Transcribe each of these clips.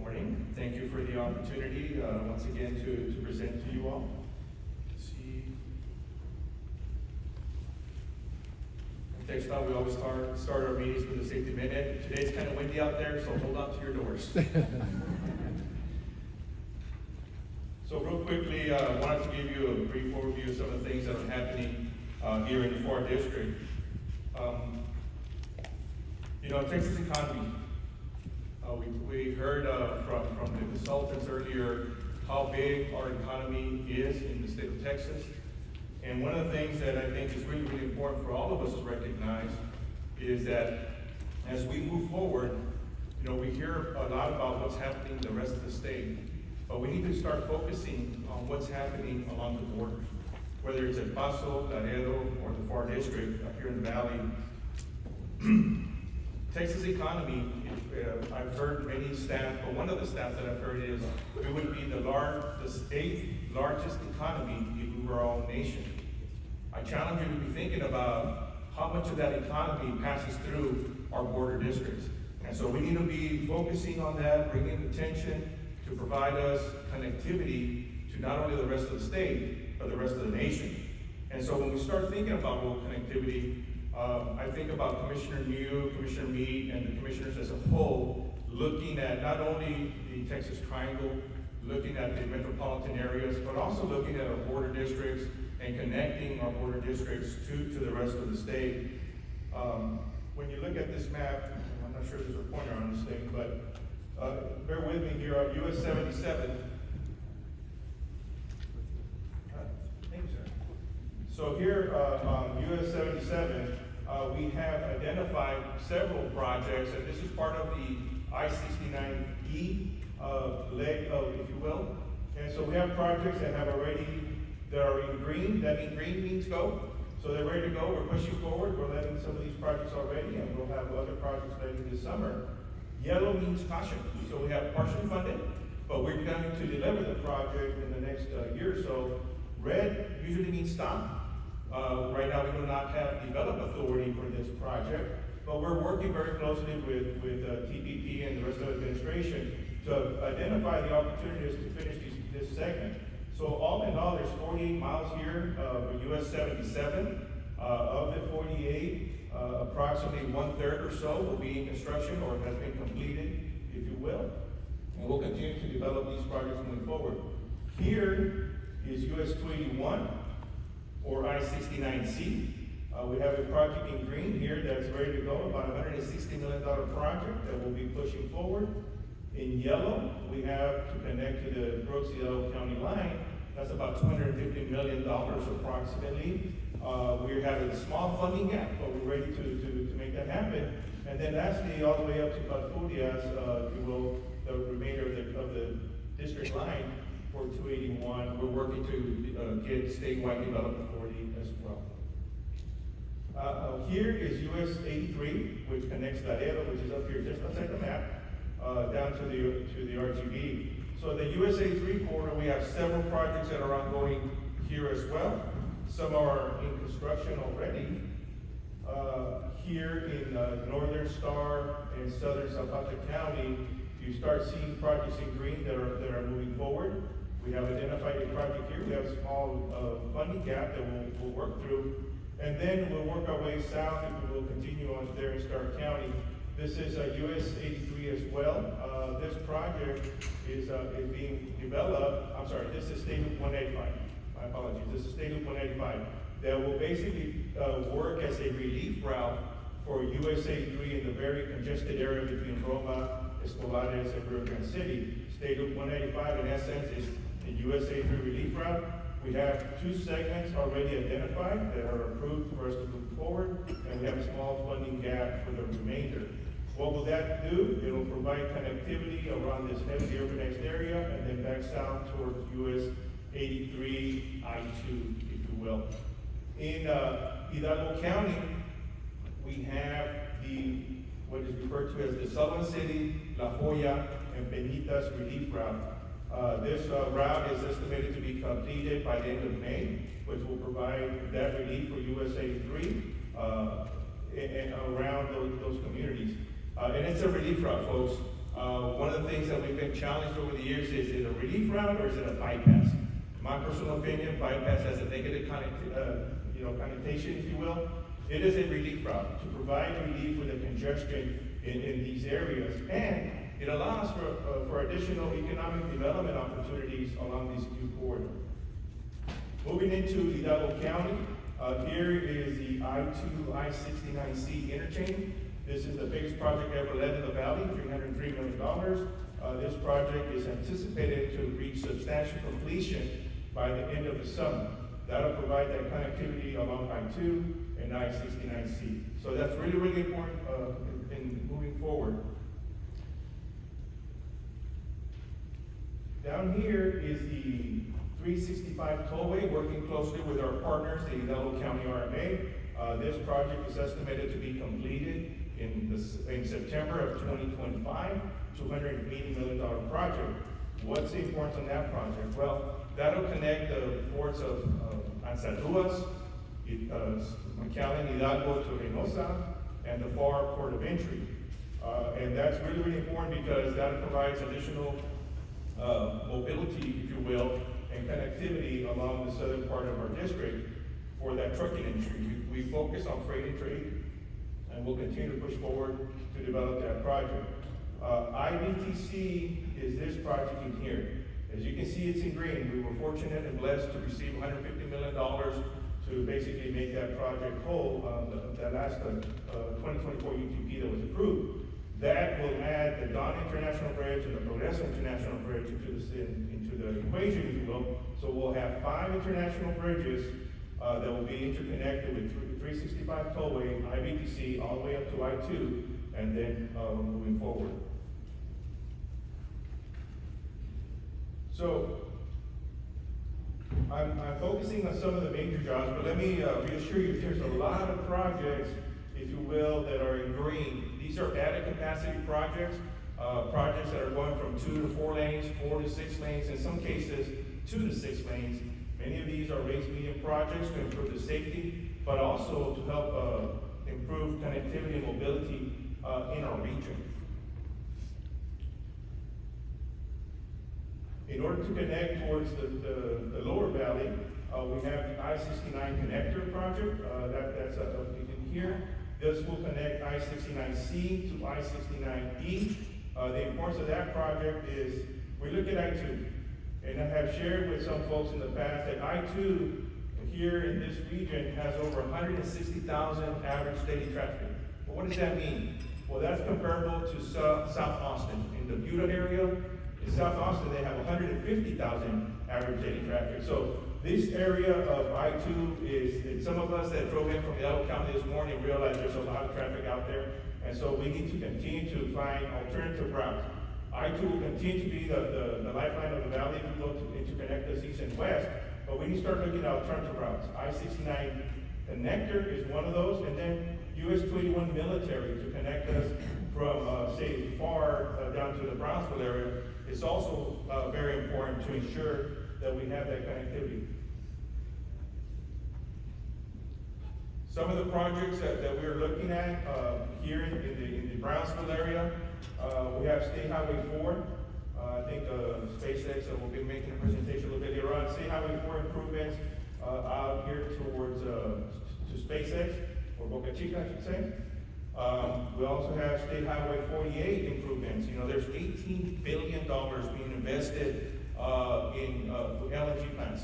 morning. Thank you for the opportunity once again to present to you all. Let's see. Next time we always start our meetings with a safety minute. Today's kind of windy out there, so hold on to your doors. So real quickly, I wanted to give you a brief overview of some of the things that are happening here in the Pharr district. Texas economy. We heard from the consultants earlier how big our economy is in the state of Texas. And one of the things that I think is really, really important for all of us to recognize is that as we move forward, we hear a lot about what's happening in the rest of the state, but we need to start focusing on what's happening along the border, whether it's El Paso, Laredo, or the Pharr district up here in the valley. Texas economy, I've heard many stats, but one of the stats that I've heard is we would be the 8th largest economy if we were our own nation. I challenge you to be thinking about how much of that economy passes through our border districts. And so we need to be focusing on that, bringing attention to provide us connectivity to not only the rest of the state, but the rest of the nation. And so when we start thinking about road connectivity, I think about Commissioner New, Commissioner Meade, and the commissioners as a whole, looking at not only the Texas Triangle, looking at the metropolitan areas, but also looking at our border districts and connecting our border districts to the rest of the state. When you look at this map, I'm not sure there's a pointer on this thing, but bear with me here on US 77. Thank you, sir. So here on US 77, we have identified several projects, and this is part of the I-69E leg of, if you will. And so we have projects that are in green. That means green means go. So they're ready to go. We're pushing forward. We're letting some of these projects already, and we'll have other projects ready this summer. Yellow means caution. So we have partially funded, but we're going to deliver the project in the next year or so. Red usually means stop. Right now, we do not have development authority for this project, but we're working very closely with TPP and the rest of the administration to identify the opportunities to finish this segment. So all in all, there's 48 miles here for US 77. Of the 48, approximately 1/3 or so will be in construction or has been completed, if you will. And we'll continue to develop these projects moving forward. Here is US 281 or I-69C. We have a project in green here that's ready to go, about a $160 million project that we'll be pushing forward. In yellow, we have to connect to the Brownsville County line. That's about $250 million approximately. We have a small funding gap, but we're ready to make that happen. And then lastly, all the way up to Paturias, if you will, the remainder of the district line for 281, we're working to get statewide development authority as well. Here is US 83, which connects Laredo, which is up here just outside the map, down to the RGB. So the US 83 corridor, we have several projects that are ongoing here as well. Some are in construction already. Here in Northern Star and Southern Zapata County, you start seeing projects in green that are moving forward. We have identified a project here. We have a small funding gap that we'll work through. And then we'll work our way south and we'll continue on there in Starr County. This is US 83 as well. This project is being developed. I'm sorry, this is State Loop 185. My apologies. This is State Loop 185 that will basically work as a relief route for US 83 in the very congested area between Roma, Escolares, and Rio Grande City. State Loop 185 in essence is the US 83 relief route. We have 2 segments already identified that are approved for us to move forward, and we have a small funding gap for the remainder. What will that do? It will provide connectivity around this heavily urbanized area and then back south towards US 83 I-2, if you will. In Hidalgo County, we have what is referred to as the Sullivan City, La Joya, and Penitas relief route. This route is estimated to be completed by the end of May, which will provide that relief for US 83 and around those communities. And it's a relief route, folks. One of the things that we've been challenged over the years is it a relief route or is it a bypass? In my personal opinion, bypass has a negative connotation, if you will. It is a relief route to provide relief for the congestion in these areas, and it allows for additional economic development opportunities along this new corridor. Moving into Hidalgo County, here is the I-2, I-69C interchange. This is the biggest project ever led in the valley, $303 million. This project is anticipated to reach substantial completion by the end of the summer. That'll provide that connectivity along I-2 and I-69C. So that's really, really important in moving forward. Down here is the 365 tollway, working closely with our partners, the Hidalgo County RMA. This project is estimated to be completed in September of 2025, $280 million project. What's the importance on that project? Well, that'll connect the ports of Anzalduas, McAllen, Hidalgo to Reynosa, and the Pharr port of entry. And that's really, really important because that provides additional mobility, if you will, and connectivity along the southern part of our district for that trucking industry. We focus on freight and trade, and we'll continue to push forward to develop that project. IBTC is this project in here. As you can see, it's in green. We were fortunate and blessed to receive $150 million to basically make that project whole, that last 2024 UTP that was approved. That will add the Don International Bridge and the Progreso International Bridge into the equation, if you will. So we'll have 5 international bridges that will be interconnected with 365 tollway, IBTC, all the way up to I-2, and then moving forward. So I'm focusing on some of the major jobs, but let me reassure you, there's a lot of projects, if you will, that are in green. These are added capacity projects, projects that are going from 2 to 4 lanes, 4 to 6 lanes, in some cases 2 to 6 lanes. Many of these are race medium projects to improve the safety, but also to help improve connectivity and mobility in our region. In order to connect towards the lower valley, we have the I-69 connector project, that's in here. This will connect I-69C to I-69E. The importance of that project is, we look at I-2, and I have shared with some folks in the past that I-2 here in this region has over 160,000 average daily traffic. Well, what does that mean? Well, that's comparable to South Austin. In the Buda area, in South Austin, they have 150,000 average daily traffic. So this area of I-2 is some of us that drove in from Hidalgo County this morning realize there's a lot of traffic out there. And so we need to continue to find alternative routes. I-2 will continue to be the lifeline of the valley if we go to interconnect us east and west, but we need to start looking at alternative routes. I-69 connector is one of those, and then US 281 military to connect us from, say, Pharr down to the Brownsville area. It's also very important to ensure that we have that connectivity. Some of the projects that we're looking at here in the Brownsville area, we have State Highway 4. I think SpaceX will be making a presentation a little bit later on. State Highway 4 improvements out here towards to SpaceX, or Boca Chica, I should say. We also have State Highway 48 improvements. You know, there's $18 billion being invested in LNG plants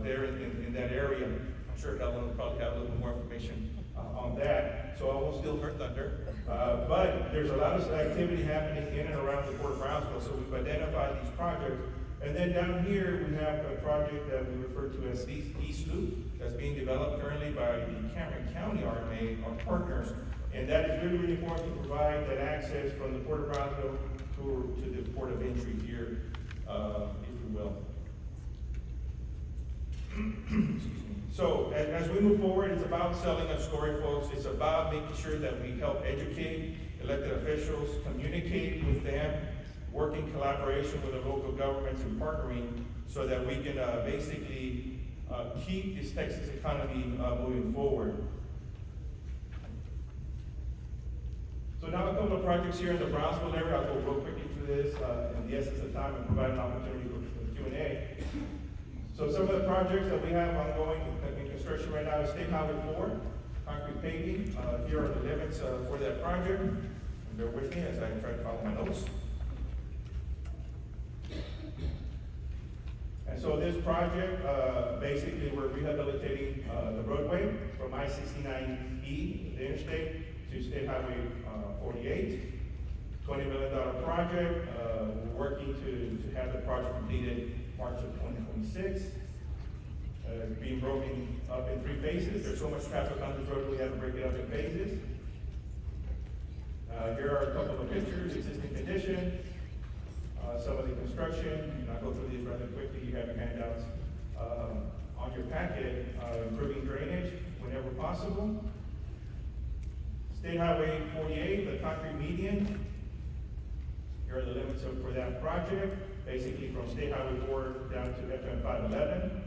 there in that area. I'm sure Helen will probably have a little more information on that, so I won't steal her thunder. But there's a lot of activity happening in and around the Port of Brownsville, so we've identified these projects. And then down here, we have a project that we refer to as East Loop that's being developed currently by the Cameron County RMA, our partners. And that is really, really important to provide that access from the Port of Brownsville to the port of entry here, if you will. So as we move forward, it's about selling a story, folks. It's about making sure that we help educate elected officials, communicate with them, work in collaboration with the local governments and partnering so that we can basically keep this Texas economy moving forward. So So now a couple of projects here in the Brownsville area. I'll go real quickly through this in the essence of time and provide an opportunity for Q&A. So some of the projects that we have ongoing in construction right now is State Highway 4, concrete paving. Here are the limits for that project. And bear with me as I try to follow my notes. And so this project, basically we're rehabilitating the roadway from I-69E, the interstate, to State Highway 48. $20 million project. We're working to have the project completed March of 2026. Being broken up in 3 phases. There's so much traffic on this road, we have to break it up in phases. Here are a couple of pictures, existing condition, some of the construction, and I'll go through these rather quickly. You have your handouts on your packet. Improving drainage whenever possible. State Highway 48, the concrete median. Here are the limits for that project, basically from State Highway 4 down to FM 511.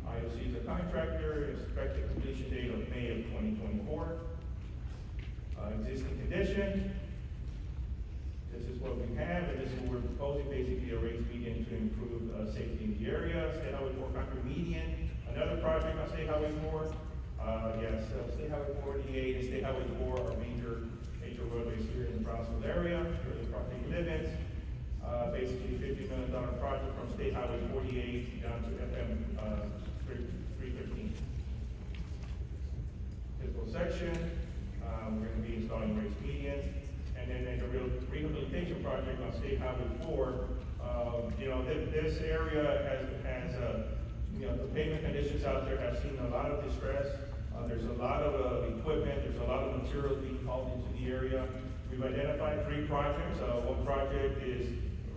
IOC is a contractor, expected completion date of May of 2024. Existing condition. This is what we have, and this is what we're proposing, basically a raised median to improve safety in the area. State Highway 4 concrete median. Another project on State Highway 4. State Highway 48 and State Highway 4 are major roadways here in the Brownsville area. Here are the project limits. Basically $50 million project from State Highway 48 down to FM 315. Typical section. We're going to be installing raised medians. And then in the rehabilitation project on State Highway 4, this area has the pavement conditions out there have seen a lot of distress. There's a lot of equipment, there's a lot of materials being hauled into the area. We've identified 3 projects. One project is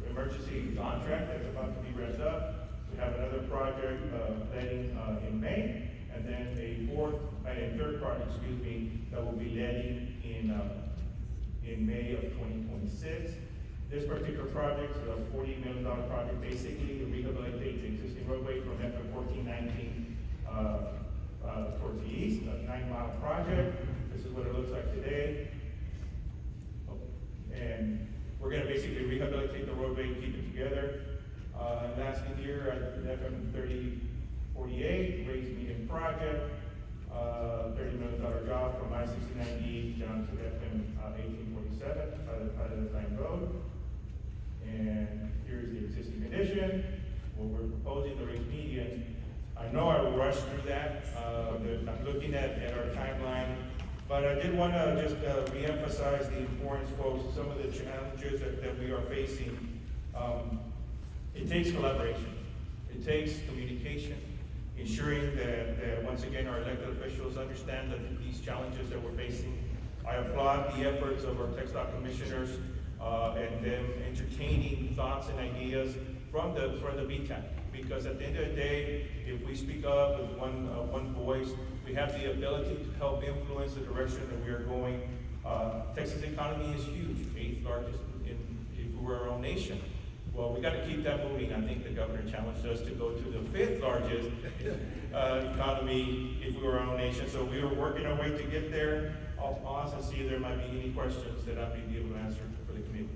emergency contract that's about to be wrapped up. We have another project letting in May, and then a third project, that will be letting in May of 2026. This particular project is a $40 million project, basically to rehabilitate the existing roadway from FM 1419 towards the east, a 9-mile project. This is what it looks like today. And we're going to basically rehabilitate the roadway, keep it together. Lastly here at FM 3048, raised median project, $30 million job from I-69E down to FM 1847 by the design road. And here's the existing condition. What we're proposing, the raised median. I know I will rush through that. I'm looking at our timeline, but I did want to just reemphasize the importance, folks, of some of the challenges that we are facing. It takes collaboration. It takes communication, ensuring that once again our elected officials understand that these challenges that we're facing. I applaud the efforts of our TxDOT commissioners and them entertaining thoughts and ideas from the BTAC. Because at the end of the day, if we speak up with one voice, we have the ability to help influence the direction that we are going. Texas economy is huge, 8th largest if we were our own nation. Well, we got to keep that moving. I think the governor challenged us to go to the 5th largest economy if we were our own nation. So we were working our way to get there. I'll pause and see if there might be any questions that I may be able to answer for the committee.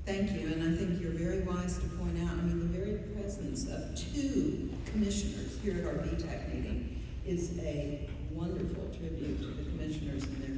Thank you, and I think you're very wise to point out, the very presence of 2 commissioners here at our BTAC meeting is a wonderful tribute to the commissioners and their